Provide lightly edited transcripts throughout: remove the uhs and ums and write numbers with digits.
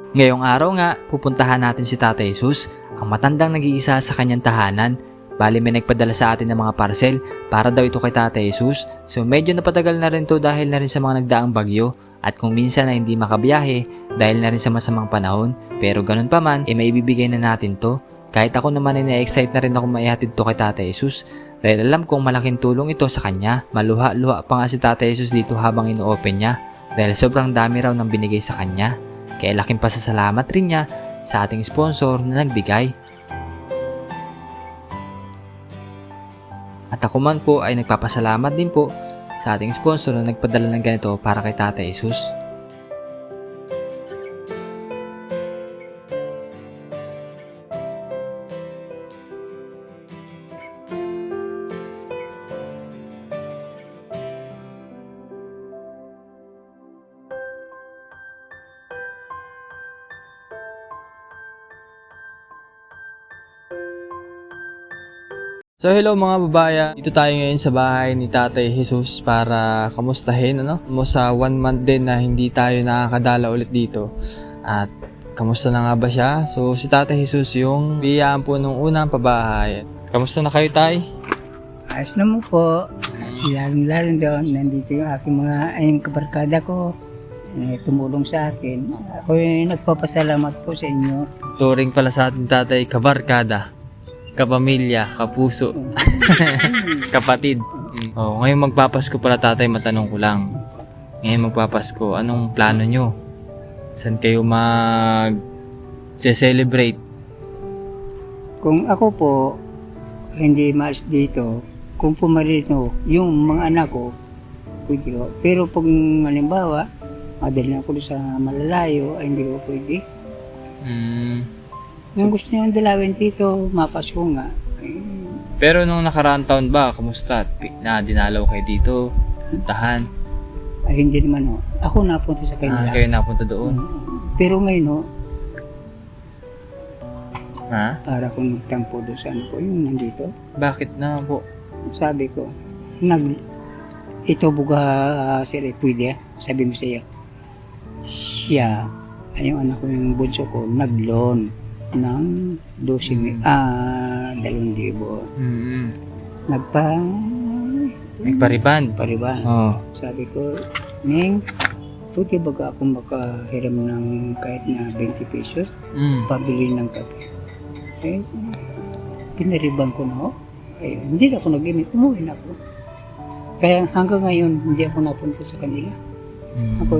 Ngayong araw nga, pupuntahan natin si Tatay Jesus, ang matandang nag-iisa sa kanyang tahanan. Bali may nagpadala sa atin ng mga parcel para daw ito kay Tatay Jesus. So medyo napatagal na rin to dahil na rin sa mga nagdaang bagyo at kung minsan na hindi makabiyahe dahil na rin sa masamang panahon. Pero ganun pa man, maibibigay na natin to. Kahit ako naman ay na-excite na rin ako maihatid to kay Tatay Jesus dahil alam kong malaking tulong ito sa kanya. Maluha-luha pa nga si Tatay Jesus dito habang ino-open niya dahil sobrang dami raw ng binigay sa kanya. Kaya laking pasasalamat rin niya sa ating sponsor na nagbigay. At ako man po ay nagpapasalamat din po sa ating sponsor na nagpadala ng ganito para kay Tatay Jesus. So hello mga babayan, dito tayo ngayon sa bahay ni Tatay Jesus para kamustahin mo sa 1 month din na hindi tayo nakakadala ulit dito. At kamusta na nga ba siya? So si Tatay Jesus yung biyayaan po nung unang pabahay. Kamusta na kayo, Tay? Ayos naman po. Lalong doon, nandito yung aking mga ayong kabarkada ko. Tumulong sa akin. Ako yung nagpapasalamat po sa inyo. Turing pala sa ating Tatay, kabarkada, kapamilya, kapuso, kapatid. Oh, ngayon magpapasko pala, Tatay, matanong ko lang. Ngayon magpapasko, anong plano nyo? Saan kayo mag-celebrate? Kung ako po, hindi maalis dito, kung pumarito, yung mga anak ko, pwede ko. Pero pag halimbawa, madali na ako doon sa malalayo, ay hindi ko pwede. Kung gusto nyo dalawin dito, mapasko nga. Pero nung nakaraang taon ba, kamusta? Na dinalaw kayo dito, puntahan? Ay hindi naman ho. Ako napunta sa kanila. Kayo napunta doon? Pero ngayon ho, Ha? para kung nagtampo doon sa ano ko, yung nandito, Bakit na po? sabi ko, ito buga sir, pwede sabi mo sa iyo. Siya, ay yung anak ko yung bunso ko, nag-loan ng 2,000. Nagpariban? Pariban. Oo. Sabi ko, Ning, pwede ba akong makahiram ng kahit na 20 pesos, pabili ng kape? Eh, pinariban ko na ho. Ayun, hindi na ako nag-imit, umuwi na ako. Kaya hanggang ngayon, hindi ako napunta sa kanila. Ako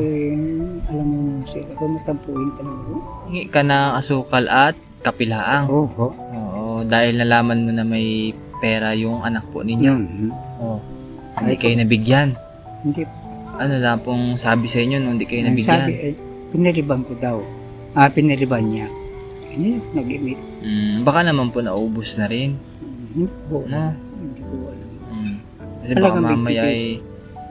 alam mo sir, ako matampuin talaga ho. Hingi ka ng asukal at kapilaang. Oo. Oo, dahil nalaman mo na may pera yung anak po ninyo. Oo. Hindi kayo nabigyan. Hindi. Ano lang pong sabi sa inyo nung hindi kayo nabigyan? Sabi, pinariban ko daw. Pinariban niya. Hindi ako nag-imit. Baka naman po naubos na rin. Hindi ko No? Hindi ko alam. Kasi baka Talagang mamaya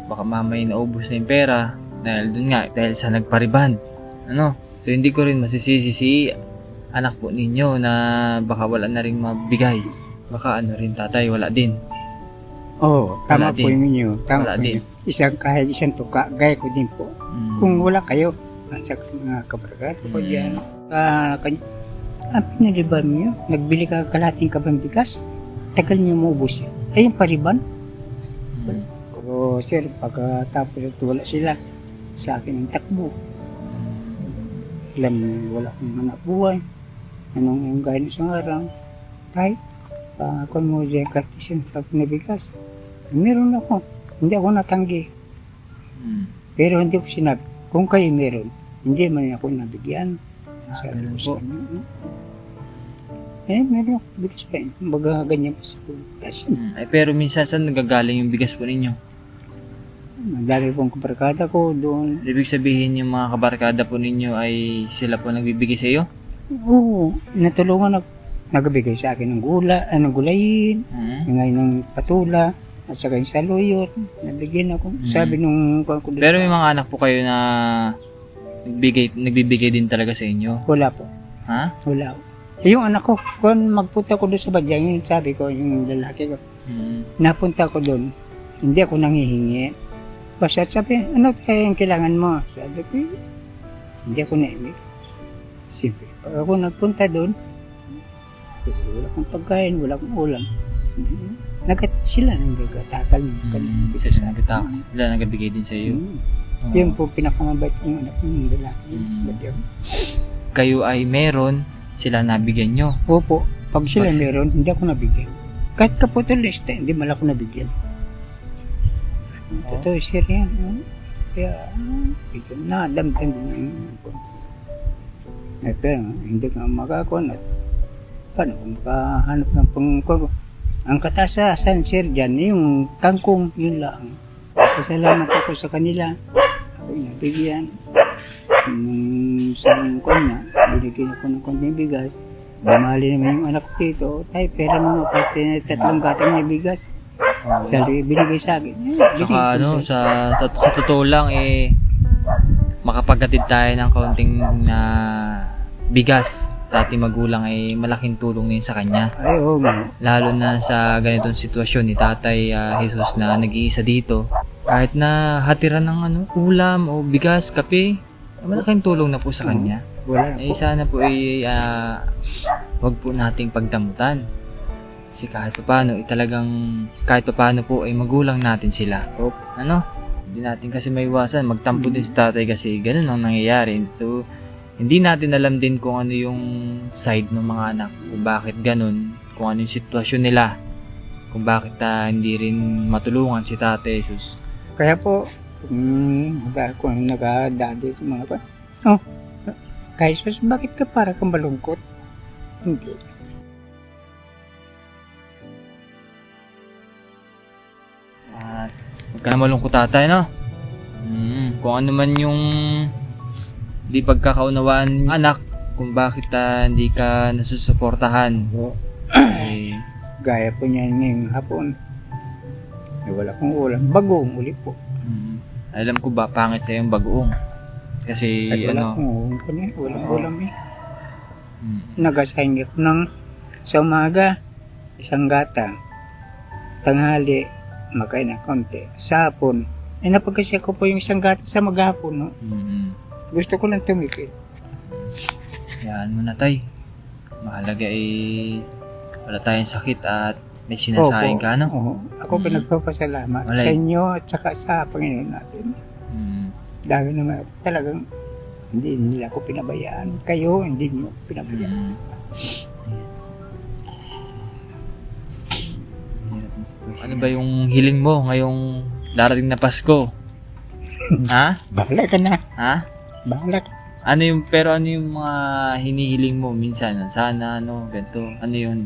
baka mamaya naubos na yung pera dahil sa nagpariban. Ano? So hindi ko rin masisisi si anak po ninyo na baka wala na rin mabigay. Baka rin, Tatay, wala din. Oo, tama Wala po din. yung inyo. Tama Wala po din. yun. Kahit isang tuka, gaya ko din po. Kung wala kayo, nasa mga kabarkada ko dyan. Pinariban niyo, nagbili ka kalating kabang bigas, tagal niyo maubos yan. Ayun, pariban. Pero sir, pagkatapos wala sila, sa akin ang takbo. Alam mo, wala akong hanap buhay. Anong yung gaya ng isang araw? Tay, kung mo dyan katisin sa pinabigas, meron ako. Hindi ako natanggi. Pero hindi ko sinabi, kung kayo meron, hindi man ako nabigyan. Sabi ko sa kanya. Meron ako bigas pa yun. Baga ganyan pa sa kulitas. Pero minsan saan nagagaling yung bigas po ninyo? Dami pong kabarkada ko doon. Ibig sabihin yung mga kabarkada po ninyo ay sila po nagbibigay sa iyo? Oo, natulungan ako. Nagbigay sa akin ng gulayin, ngayon ng patula, at saka yung saluyot. Nabigyan ako. Sabi nung Pero may mga anak po kayo na nagbibigay din talaga sa inyo? wala po. Ha? Wala po. Yung anak ko, kung magpunta ko doon sa badyang, yun sabi ko, yung lalaki ko, napunta ko doon, hindi ako nangihingi. Basta sabi, ano tayo yung kailangan mo? Sabi ko, hindi ako naimik. Siyempre, pag ako nagpunta doon, wala akong pagkain, wala akong ulam. Sila nang nagtatakal ng kanilang Sa bitak. Sila nagabigay din sa iyo. Oo. Yun po, pinakamabait yung anak ng lalaki sa Badyang. Kayo ay meron, sila nabigyan nyo. Opo, pag sila Pag- meron, hindi ako nabigyan. Kahit kaputol lista, hindi man ako nabigyan. Totoo, sir yan. Kaya, bigyan na, damtan din ang pero hindi ka makakon at paano kung makahanap ng pangkog. Ang katasasan, sir, dyan, yung kangkong, yun lang. Pasalamat ako sa kanila. Ako nabigyan. Sa kanya, binigyan ako ng konting bigas. Bumali naman yung anak ko dito. Tay, pera mo nga, pati 3 gatang na bigas. Binigay sa akin. Saka sa totoo lang makapaghatid tayo ng kaunting bigas sa ating magulang ay malaking tulong din sa kanya. Ay, oo nga. Lalo na sa ganitong sitwasyon ni Tatay Jesus na nag-iisa dito. Kahit na hatiran ng ulam o bigas, kape, malaking tulong na po sa kanya. Wala na po. Sana po wag po nating pagdamutan. Kasi kahit paano po ay magulang natin sila. Opo. Hindi natin kasi maiwasan magtampo din si tatay kasi ganun ang nangyayari. So, hindi natin alam din kung ano yung side ng mga anak, kung bakit ganun, kung ano yung sitwasyon nila, kung bakit hindi rin matulungan si Tatay Jesus. Kaya po, kung nag-daan dito mga pa, kay Jesus, bakit ka para kang malungkot? Hindi. At huwag ka na malungkot tatay, no? Kung ano man yung di pagkakaunawaan ng anak, kung bakit hindi ka nasusuportahan. Gaya po niya ngayong hapon. Wala kong ulam. Bagoong uli po. Alam ko ba, pangit sa yung bagoong. Kasi At wala kong ulam ko niya. Walang ulam eh. Nagasahin ako ng sa umaga, isang gata. Tanghali, makain ng konti. Sa hapon, napagkasya ko po yung isang gata sa maghapon. No? Gusto ko lang tumipid. Yan mo na tay. Mahalaga wala tayong sakit at may sinasaing ka, no? Oo. Ako pinagpapasalamat Walay. sa inyo at saka sa Panginoon natin. Dahil naman talagang hindi nila ako pinabayaan. Kayo, hindi niyo pinabayaan. Ano ba yung hiling mo ngayong darating na Pasko? Ha? Bahala ka na. Ha? Bahala ka. Ano yung mga hinihiling mo minsan? Sana, ganito. Ano yun?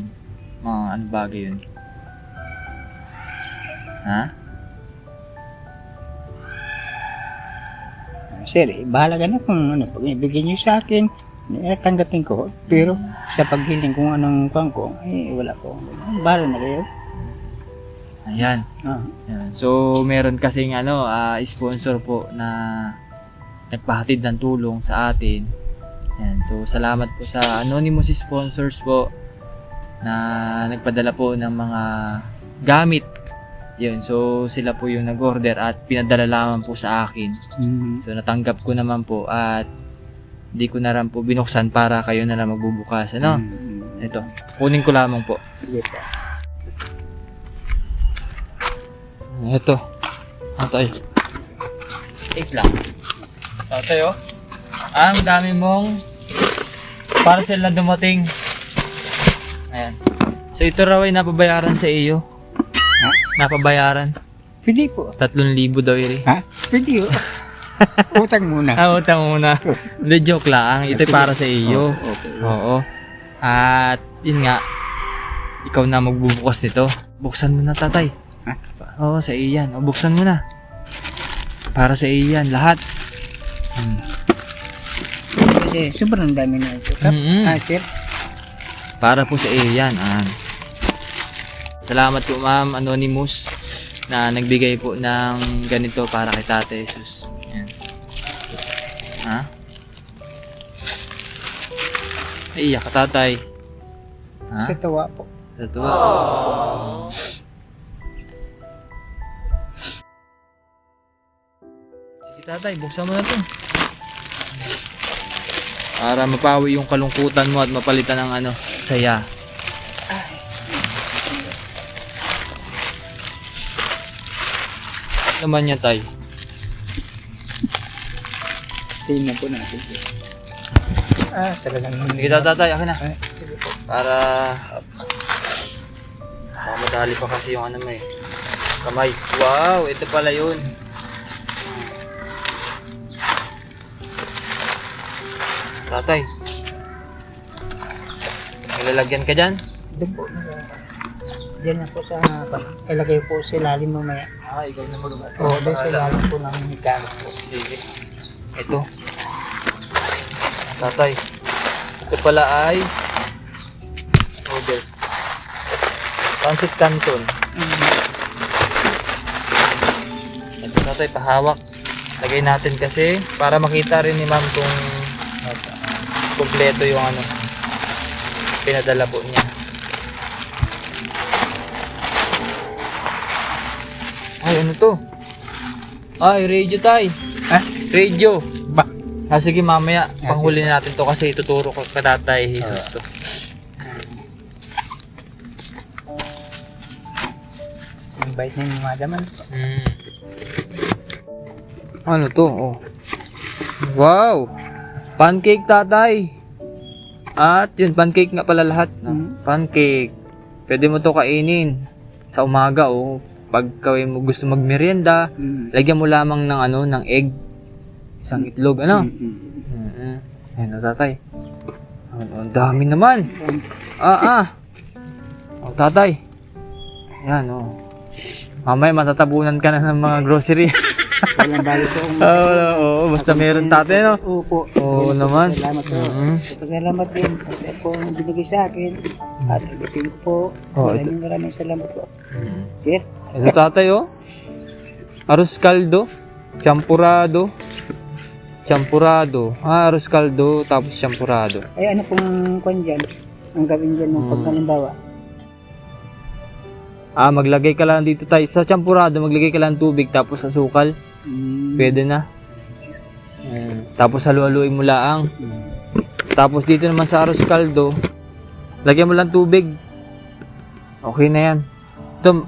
Mga ano bagay yun? Ha? Sir, bahala ka na kung pag ibigay niyo sa akin, tanggapin ko. Pero sa paghiling kung anong kuwan ko, wala ko. Bahala na kayo. Ayan. Ayan. So, meron kasing sponsor po na nagpahatid ng tulong sa atin. Ayan. So, salamat po sa anonymous sponsors po na nagpadala po ng mga gamit. Yun. So, sila po yung nag-order at pinadala lamang po sa akin. So, natanggap ko naman po at di ko na rin po binuksan para kayo na lang magbubukas. Ito. Kunin ko lamang po. Sige po. Ito. Tatay. Wait lang. Tatay, ang dami mong parcel na dumating. Ayan. So, ito raw ay napabayaran sa iyo. Ha? Napabayaran. Pwede po. 3,000 daw iri. Ha? Pwede po. Utang muna. Utang muna. Hindi, joke lang. Ito'y para sa iyo. Okay. Oo. At, yun nga. Ikaw na magbubukas nito. Buksan mo na, tatay. Ha? Oo, sa iyo yan. Buksan mo na. Para sa iyo yan. Lahat. Kasi sobrang dami na ito. Sir? Para po sa iyo yan. Salamat po, Ma'am Anonymous, na nagbigay po ng ganito para kay Tatay Jesus. Yan. Ha? Ay, iyak ka, tatay. Ha? Sa tawa po. Sa tuwa. Sige, tatay, buksan mo na to. Para mapawi yung kalungkutan mo at mapalitan ng ano, saya. Naman niya, tay. Tingnan po natin. Talagang Sige, tatay, akin na. Sige po. Para madali pa kasi yung ano mo eh. Kamay. Wow, ito pala yun. Tatay. Ilalagyan ka dyan? Doon po. Diyan na po sa ilagay po sa ilalim mamaya. Ikaw na magawa. Oo, doon sa ilalim po ng gamit po. Sige. Ito. Tatay. Ito pala ay noodles. Pancit Canton. Ito tatay, pahawak. Lagay natin kasi para makita rin ni ma'am kung kompleto yung ano pinadala po niya. Ay, ano to? Ay, radio tay. Ha? Radio. Ba? Sige, mamaya panghuli sige. natin to kasi ituturo ko kay Tatay Jesus to. Ang bait na yung madaman. Ano to? Oh. Wow! Pancake, tatay! At yun, pancake nga pala lahat. Pancake. Pwede mo to kainin sa umaga, oh. Pag mo gusto magmerienda, lagyan mo lamang ng ano, ng egg. Isang itlog, ano? Ayan, tatay. Ang dami naman. Oh, tatay. Ayan, oh. Mamaya matatabunan ka na ng mga grocery. Walang balik po. Oo, basta meron tatay, no? Opo. Oo naman. Salamat po. Salamat din. Kasi po ang binigay sa akin. At ibitin ko po. Oh, Maraming salamat po. Sir? Ito tatay, oh. Arroz caldo, champurado. Champurado. Arroz caldo, tapos champurado. Ay, ano pong kwan dyan? Ang gawin dyan ng pagkalimbawa? Maglagay ka lang dito tayo. Sa champurado, maglagay ka lang tubig, tapos asukal. Pwede na. Tapos halu-haluin mo lang. Tapos dito naman sa arroz caldo, lagyan mo lang tubig. Okay na yan. Ito,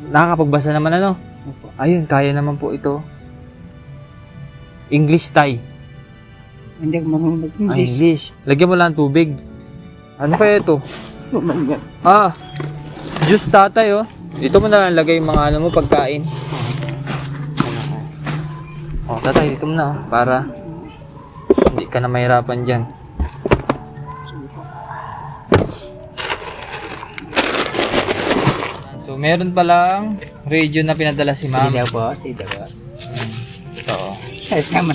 nakakapagbasa naman ano? Ayun, kaya naman po ito. English Thai. Hindi ako marunong mag-English. English. Lagyan mo lang tubig. Ano kaya ito? Juice tatay, oh. Dito mo na lang lagay yung mga ano mo, pagkain. Oh, tatay, dito mo na, oh, para hindi ka na mahirapan dyan. So, meron palang radio na pinadala si ma'am. Sida po, sida po. Ito, oh. Tama.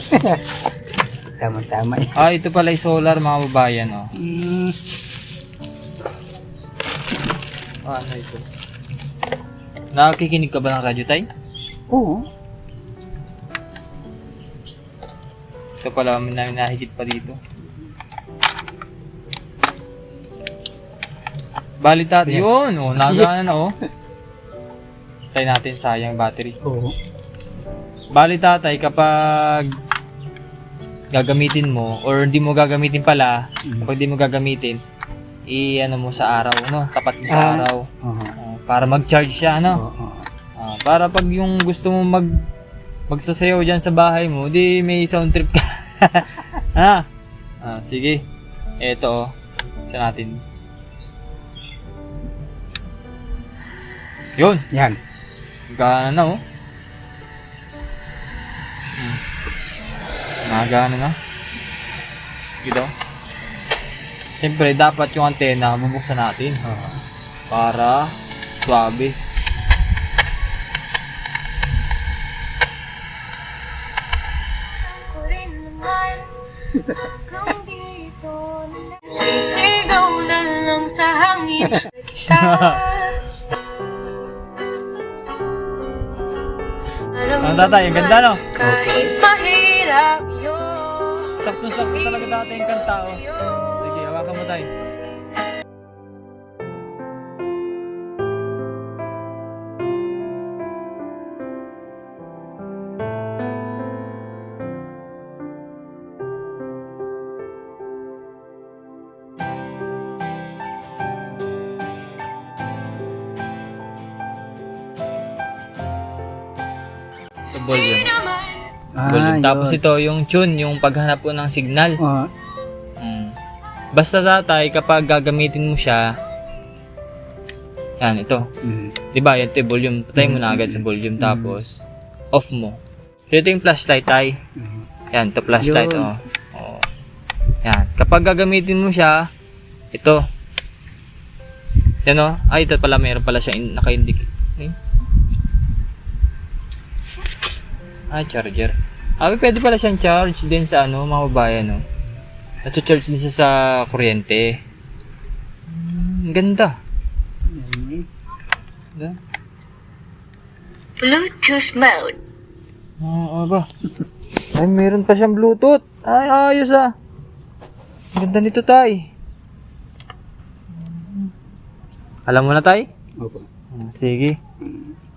Tama-tama. Ito pala yung solar, mga babayan, oh. Ano ito? Nakikinig ka ba ng radyo, tay? Oo. Ito pala, may nahigit pa dito. Bali tatay, yun, oh, nagana na, oh. Tay natin, sayang battery. Oo. Bali tatay, kapag gagamitin mo, or hindi mo gagamitin pala, kapag hindi mo gagamitin, ano mo sa araw, no? Tapat mo sa araw. Para mag-charge siya, no? Para pag yung gusto mo magsasayaw dyan sa bahay mo, di may sound trip ka. Sige. Eto, oh. Isa natin. Yun. Yan. Gana na, oh. Nagana na. Dito. Siyempre, dapat yung antena bubuksan natin. Para suabe. Sisigaw na lang sa hangin. Ang tatay, ang ganda, no? Kahit mahirap yun. Sakto-sakto talaga tatay yung kanta, oh. Sige, hawakan mo tayo. volume. Ah, Volume. Tapos yun. ito, yung tune, yung paghanap po ng signal. Oh, Basta tatay, kapag gagamitin mo siya, yan, ito. Di ba, yan ito yung volume. Patay mo na agad sa volume, tapos, off mo. So, ito yung flashlight, tay. Yan, ito flashlight, Yun. oh. Oh. Yan. Kapag gagamitin mo siya, ito. Yan, oh. Ay, ito pala, mayroon pala siya naka-indicate. Okay. Ah, charger. Pwede pala siyang charge din sa ano, mga babayan, no? Nag-charge din siya sa kuryente. Ganda. Ganda. Bluetooth mode. Ba? Ay, meron pa siyang Bluetooth. Ay, ayos ah. Ganda nito, tay. Alam mo na, tay? opo. Sige.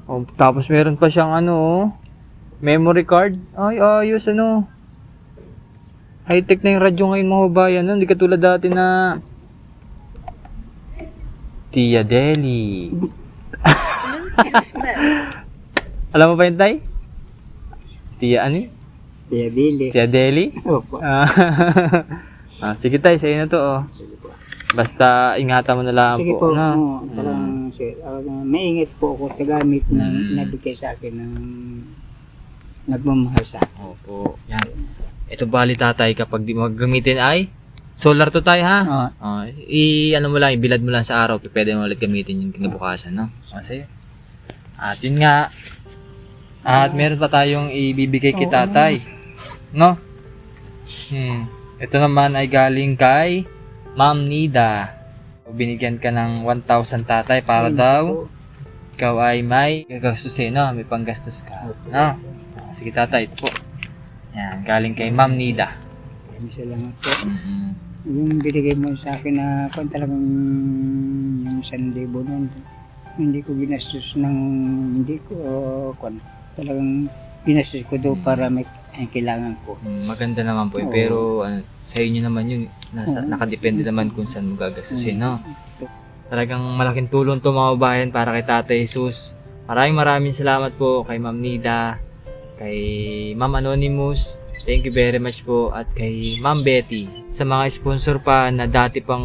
Oh, tapos meron pa siyang ano, oh, memory card. Ay, ayos ano. High-tech na yung radyo ngayon, mga babayan. No? Hindi katulad dati na Tia Deli. Alam mo ba yun, tay? Tia ano? Kaya bili. Tia Deli? Opo. Sige, tay, sa'yo na to, oh. Sige po. Basta ingatan mo na lang Sige po. po, No? talagang sir, maingat po ako sa gamit na nabigay sa akin ng nagmamahal sa akin. Opo. Yan. Ito bali, tatay, kapag di mo gagamitin ay solar to, tay, ha? Ano mo lang, ibilad mo lang sa araw, pwede mo ulit gamitin yung kinabukasan, no? Kasi, at yun nga, at meron pa tayong ibibigay kay tatay, no? Ito naman ay galing kay Ma'am Nida. Binigyan ka ng 1,000, tatay, para daw ikaw ay may gagastusin, no? May panggastos ka, no? Sige, tatay, ito po. Yan, galing kay Ma'am Nida. Maraming salamat po. Yung binigay mo sa akin na kung talagang yung 1,000 noon, hindi ko ginastos ng, hindi ko, talagang ginastos ko doon para may kailangan ko. Maganda naman po, Oo. pero sa inyo naman yun, nakadepende naman kung saan mo gagastusin, no? Talagang malaking tulong to, mga babayan, para kay Tatay Jesus. Maraming salamat po kay Ma'am Nida, kay Ma'am Anonymous, thank you very much po, at kay Ma'am Betty. Sa mga sponsor pa na dati pang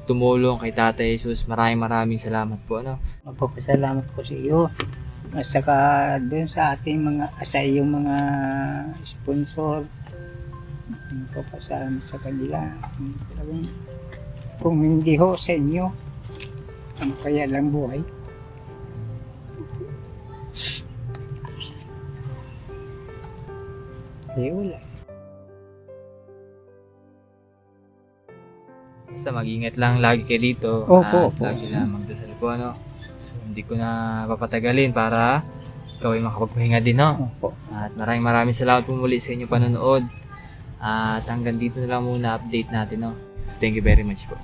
tumulong kay Tatay Jesus, maraming salamat po, no? Magpapasalamat ko sa iyo. At saka doon sa ating sa iyong mga sponsor, magpapasalamat sa kanila. Talagang, kung hindi ho sa inyo, ang kaya lang buhay. Wala. Basta mag-ingat lang lagi kayo dito. Opo, At lagi na magdasal po, ano? So, hindi ko na papatagalin para ikaw ay makapagpahinga din, no? Opo. At maraming salamat po muli sa inyong panonood. At hanggang dito na lang muna update natin, no? So, thank you very much po.